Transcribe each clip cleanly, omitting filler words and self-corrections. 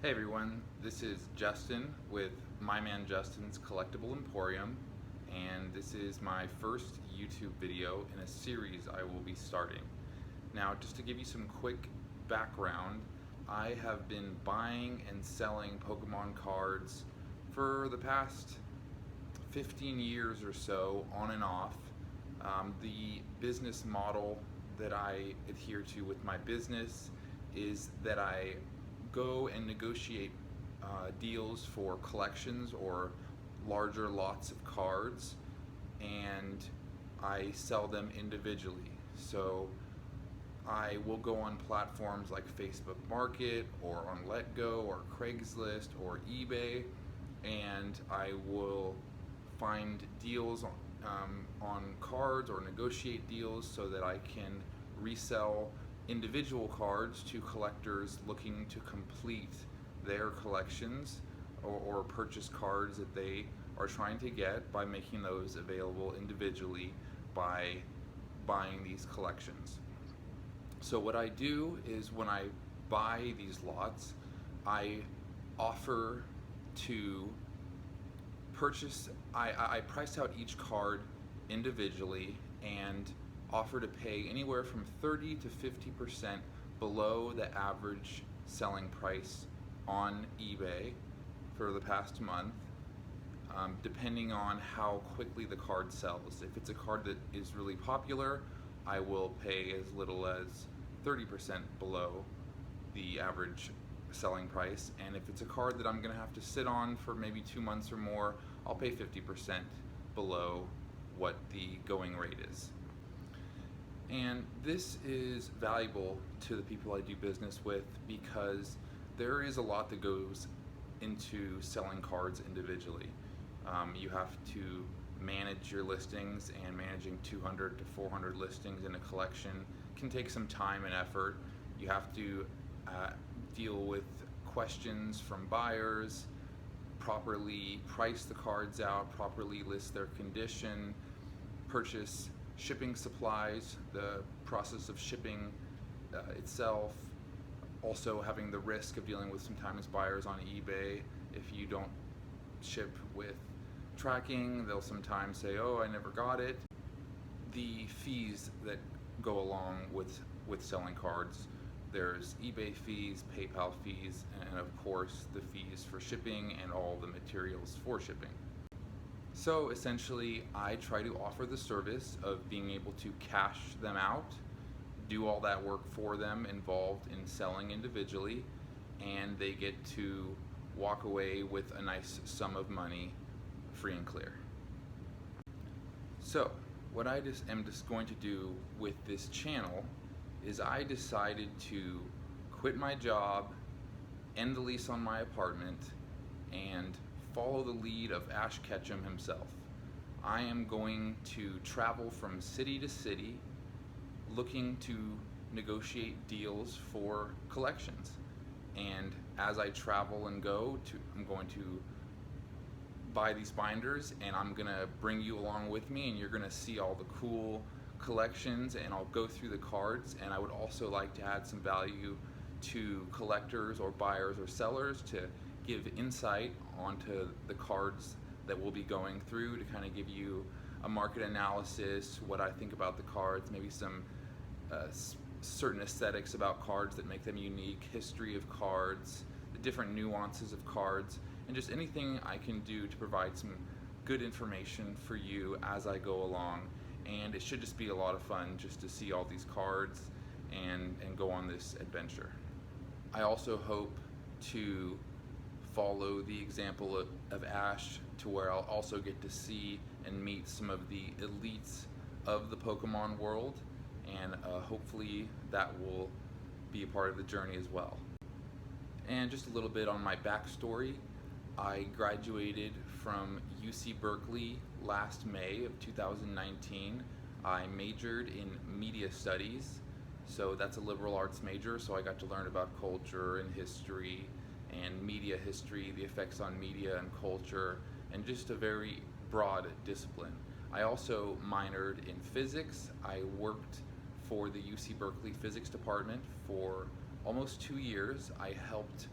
Hey everyone, this is Justin with MyManJustin's Collectible Emporium, and this is my first YouTube video in a series I will be starting. Now, just to give you some quick background, I have been buying and selling Pokemon cards for the past 15 years or so, on and off. The business model that I adhere to with my business is that I go and negotiate deals for collections or larger lots of cards, and I sell them individually. So I will go on platforms like Facebook Market or on LetGo or Craigslist or eBay, and I will find deals on cards or negotiate deals so that I can resell individual cards to collectors looking to complete their collections or purchase cards that they are trying to get by making those available individually by buying these collections. So what I do is when I buy these lots, I offer to purchase, I price out each card individually and offer to pay anywhere from 30 to 50% below the average selling price on eBay for the past month, depending on how quickly the card sells. If it's a card that is really popular, I will pay as little as 30% below the average selling price, and if it's a card that I'm going to have to sit on for maybe 2 months or more, I'll pay 50% below what the going rate is. And this is valuable to the people I do business with because there is a lot that goes into selling cards individually. You have to manage your listings, and managing 200 to 400 listings in a collection can take some time and effort. You have to deal with questions from buyers, properly price the cards out, properly list their condition, purchase shipping supplies, the process of shipping itself, also having the risk of dealing with sometimes buyers on eBay. If you don't ship with tracking, they'll sometimes say, oh, I never got it. The fees that go along with selling cards, there's eBay fees, PayPal fees, and of course the fees for shipping and all the materials for shipping. So essentially, I try to offer the service of being able to cash them out, do all that work for them involved in selling individually, and they get to walk away with a nice sum of money free and clear. So what I am just going to do with this channel is I decided to quit my job, end the lease on my apartment, and follow the lead of Ash Ketchum himself. I am going to travel from city to city looking to negotiate deals for collections. And as I travel and I'm going to buy these binders, and I'm gonna bring you along with me, and you're gonna see all the cool collections, and I'll go through the cards. And I would also like to add some value to collectors or buyers or sellers to give insight onto the cards that we'll be going through, to kind of give you a market analysis, what I think about the cards, maybe some certain aesthetics about cards that make them unique, history of cards, the different nuances of cards, and just anything I can do to provide some good information for you as I go along. And it should just be a lot of fun just to see all these cards and go on this adventure. I also hope to follow the example of Ash, to where I'll also get to see and meet some of the elites of the Pokemon world, and hopefully that will be a part of the journey as well. And just a little bit on my backstory. I graduated from UC Berkeley last May of 2019. I majored in media studies, so that's a liberal arts major, so I got to learn about culture and history and media history, the effects on media and culture, and just a very broad discipline. I also minored in physics. I worked for the UC Berkeley physics department for almost 2 years. I helped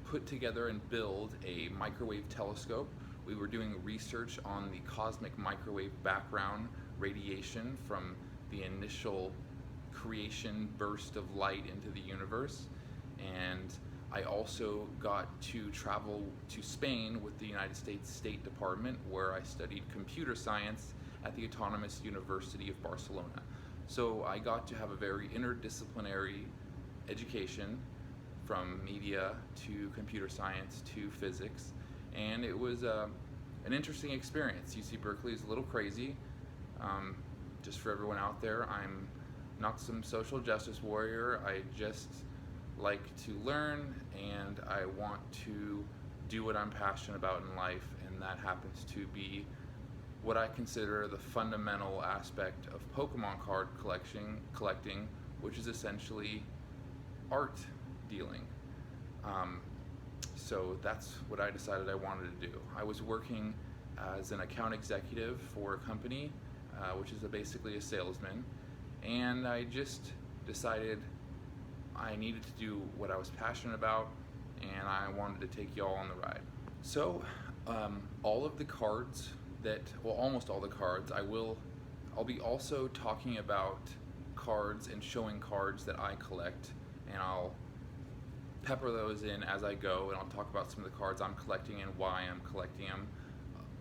put together and build a microwave telescope. We were doing research on the cosmic microwave background radiation from the initial creation burst of light into the universe. And I also got to travel to Spain with the United States State Department, where I studied computer science at the Autonomous University of Barcelona. So I got to have a very interdisciplinary education, from media to computer science to physics, and it was an interesting experience. UC Berkeley is a little crazy. Just for everyone out there, I'm not some social justice warrior. I just like to learn, and I want to do what I'm passionate about in life, and that happens to be what I consider the fundamental aspect of Pokemon card collecting, which is essentially art dealing. So that's what I decided I wanted to do. I was working as an account executive for a company, which is basically a salesman, and I just decided I needed to do what I was passionate about, and I wanted to take y'all on the ride. So all of the cards almost all the cards, I'll be also talking about cards and showing cards that I collect, and I'll pepper those in as I go, and I'll talk about some of the cards I'm collecting and why I'm collecting them,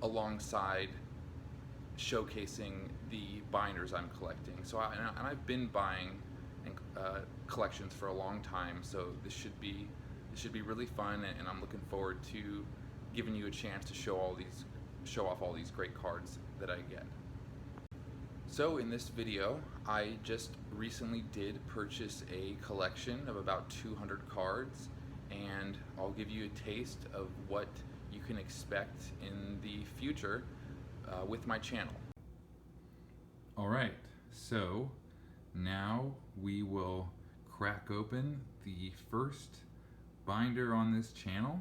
alongside showcasing the binders I'm collecting. So I've been buying collections for a long time, so this should be really fun, and I'm looking forward to giving you a chance to show off all these great cards that I get. So in this video, I just recently did purchase a collection of about 200 cards, and I'll give you a taste of what you can expect in the future with my channel. Alright, so now we will crack open the first binder on this channel.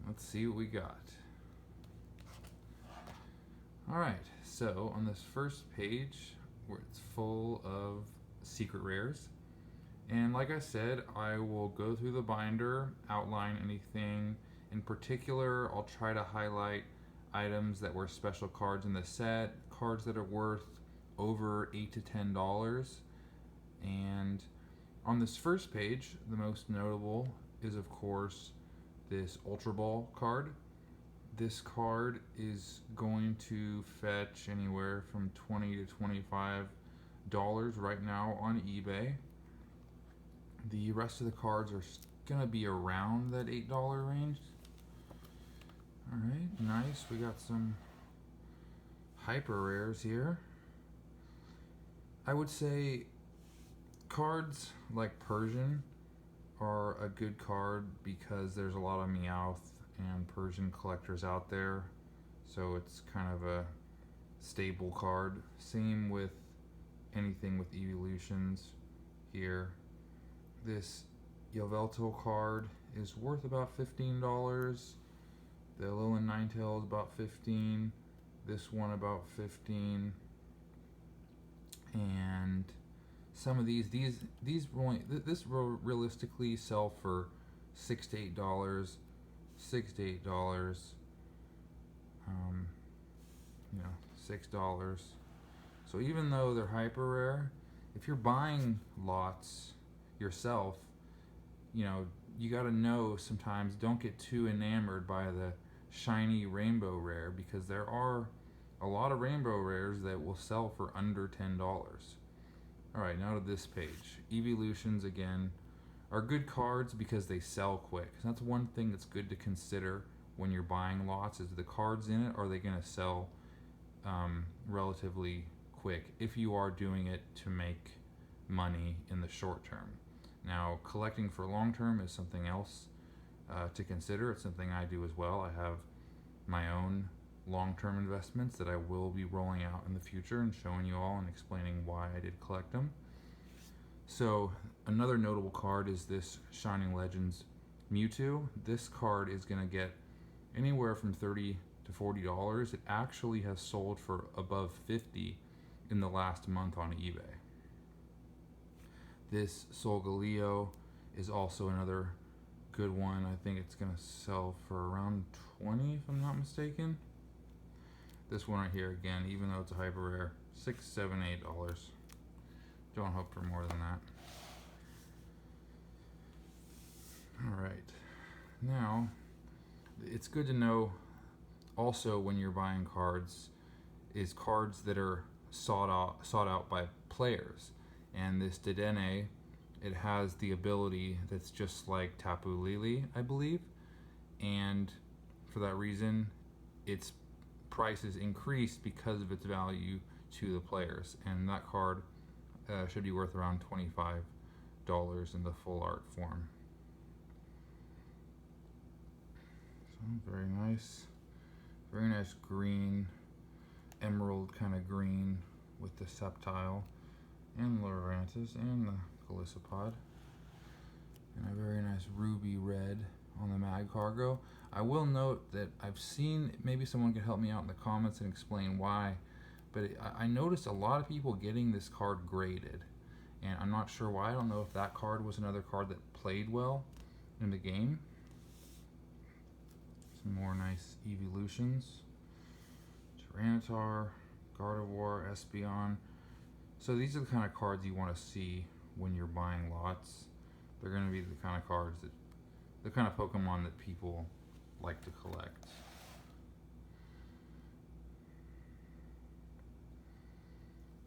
Let's see what we got. Alright, so on this first page, where it's full of secret rares, and like I said, I will go through the binder, outline anything in particular. I'll try to highlight items that were special cards in the set, cards that are worth over $8 to $10. And on this first page, the most notable is of course this Ultra Ball card. This card is going to fetch anywhere from $20 to $25 right now on eBay. The rest of the cards are gonna be around that $8 range. Alright, nice. We got some hyper rares here. I would say cards like Persian are a good card because there's a lot of Meowth and Persian collectors out there, so it's kind of a stable card. Same with anything with evolutions here. This Yveltal card is worth about $15. The Alolan Ninetale is about $15. This one about $15. And some of these will realistically sell for $6 to $8. $6 to $8. $6. So even though they're hyper rare, if you're buying lots yourself, you got to know sometimes, don't get too enamored by the shiny rainbow rare, because there are a lot of rainbow rares that will sell for under $10. Alright, now to this page. Evolutions, again, are good cards because they sell quick. That's one thing that's good to consider when you're buying lots, is the cards in it, are they going to sell relatively quick if you are doing it to make money in the short term. Now, collecting for long term is something else to consider. It's something I do as well. I have my own long-term investments that I will be rolling out in the future and showing you all and explaining why I did collect them. So another notable card is this Shining Legends Mewtwo. This card is going to get anywhere from $30 to $40. It actually has sold for above $50 in the last month on eBay. This Solgaleo is also another good one. I think it's gonna sell for around 20 if I'm not mistaken. This one right here, again, even though it's a hyper rare, $6, $7, $8. Don't hope for more than that. Alright, now it's good to know also when you're buying cards is cards that are sought out by players. And this Dedenne, it has the ability that's just like Tapu Lele, I believe, and for that reason its price is increased because of its value to the players, and that card should be worth around $25 in the full art form. So very nice green, emerald kind of green with the Sceptile and Lurantis and the Golisopod, and a very nice ruby red on the Mag Cargo. I will note that I've seen, maybe someone could help me out in the comments and explain why, but I noticed a lot of people getting this card graded, and I'm not sure why. I don't know if that card was another card that played well in the game. Some more nice evolutions. Tyranitar, Gardevoir, Espeon. So these are the kind of cards you want to see when you're buying lots. They're going to be the kind of cards that, the kind of Pokemon that people like to collect.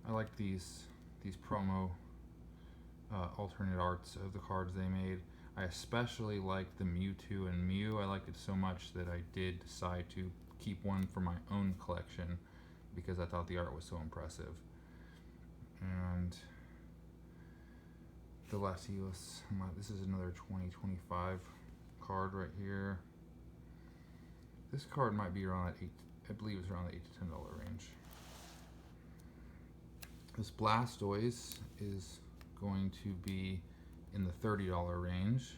I like these promo alternate arts of the cards they made. I especially like the Mewtwo and Mew. I liked it so much that I did decide to keep one for my own collection because I thought the art was so impressive. And the Latios, this is another 2025 card right here. This card might be around that I believe it's around the $8 to $10 range. This Blastoise is going to be in the $30 range.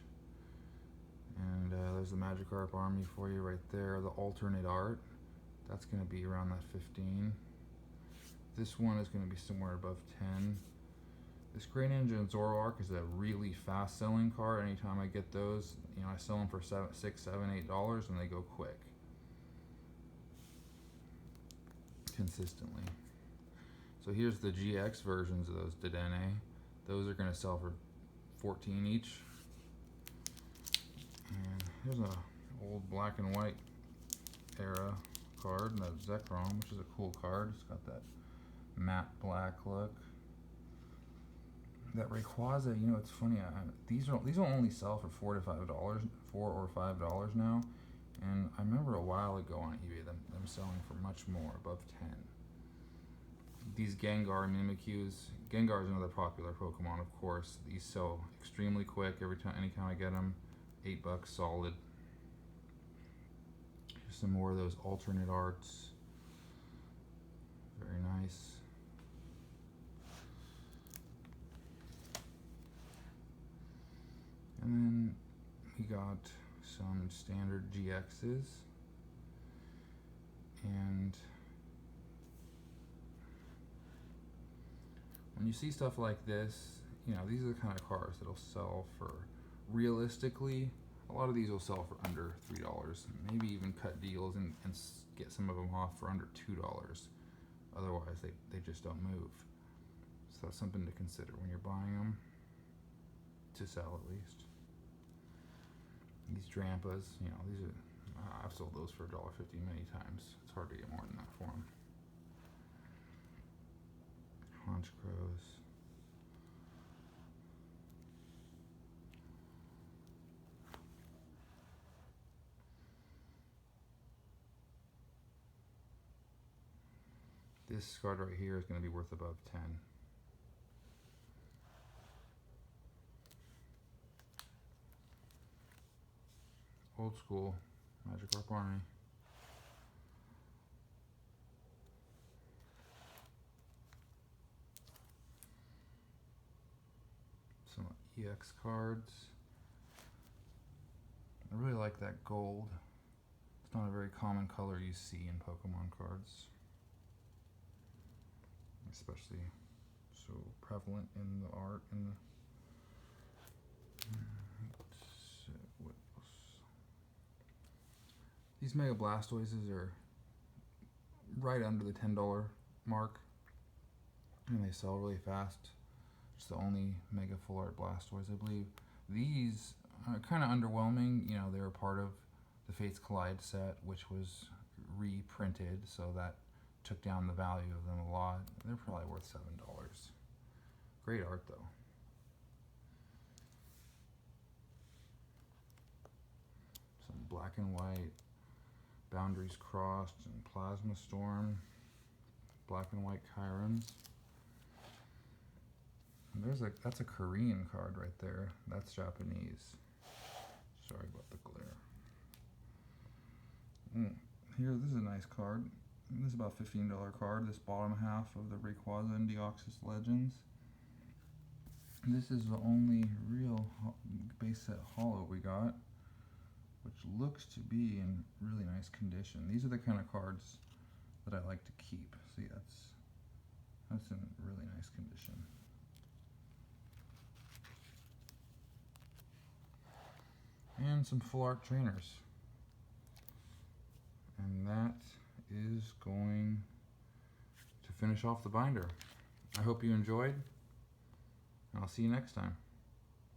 And there's the Magikarp army for you right there. The alternate art, that's going to be around that 15. This one is going to be somewhere above 10. This Great Ninja and Zoroark is a really fast selling card. Anytime I get those, you know, I sell them for $6, $7, $8 and they go quick. Consistently. So here's the GX versions of those Dedenne. Those are going to sell for 14 each. And here's a old black and white era card, and that Zekrom, which is a cool card. It's got that matte black look. That Rayquaza, you know, it's funny. These will only sell for $4 or $5 now. And I remember a while ago on eBay them selling for much more, above 10. These Gengar Mimikyus. Gengar is another popular Pokemon, of course. These sell extremely quick anytime I get them. $8 solid. Here's some more of those alternate arts. Very nice. And then we got some standard GXs. And when you see stuff like this, you know, these are the kind of cards that'll sell for, realistically, a lot of these will sell for under $3. Maybe even cut deals and get some of them off for under $2. Otherwise, they just don't move. So that's something to consider when you're buying them, to sell at least. These Drampas, you know, these are, I've sold those for $1.50 many times. It's hard to get more than that for them. Honchkrows. This card right here is going to be worth above 10. Old school Magikarp army. Some EX cards. I really like that gold. It's not a very common color you see in Pokemon cards, especially so prevalent in the art and the, what These Mega Blastoises are right under the $10 mark, and they sell really fast. It's the only Mega Full Art Blastoise, I believe. These are kind of underwhelming. You know, they were part of the Fates Collide set, which was reprinted, so that took down the value of them a lot. They're probably worth $7. Great art though. Some black and white, Boundaries Crossed, and Plasma Storm, black and white Chirons. And that's a Korean card right there. That's Japanese. Sorry about the glare. Here, this is a nice card. This is about a $15 card. This bottom half of the Rayquaza and Deoxys Legends. This is the only real base set holo we got, which looks to be in really nice condition. These are the kind of cards that I like to keep. See, that's in really nice condition. And some full art trainers. And that is going to finish off the binder. I hope you enjoyed, and I'll see you next time.